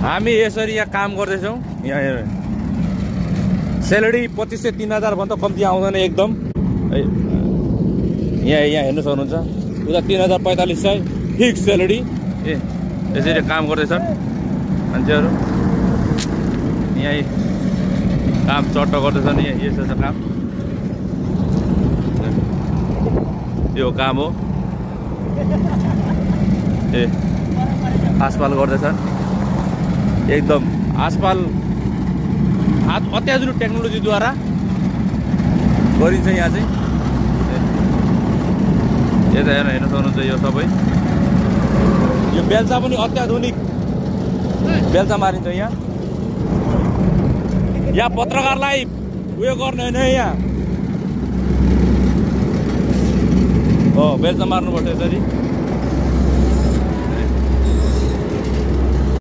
हामी यसरी यहाँ काम गर्दैछौँ। यहाँ हेर्नु, स्यालेरी 2500 3000 भन्दा कम्ती आउँदैन एकदम। यहाँ हेर्नु सक्नुहुन्छ, उता 3000 4500 फिक्स स्यालेरी। यसरी काम गर्दैछन् मान्छेहरू। यहाँ काम चट्ट गर्दैछन्। यहाँ यसो छ काम, यो काम हो। आसपाल गर्दैछन् एकदम। आसपाल अत्याधुनिक टेक्नोलोजीद्वारा गरिन्छ यहाँ चाहिँ। यता हेर्न सक्नुहुन्छ, यो सबै यो बेल्चा पनि अत्याधुनिक बेल्चा मारिन्छ यहाँ। यहाँ पत्रकारलाई उयो गर्ने होइन, यहाँ बेल्चा मार्नुपर्छ यसरी।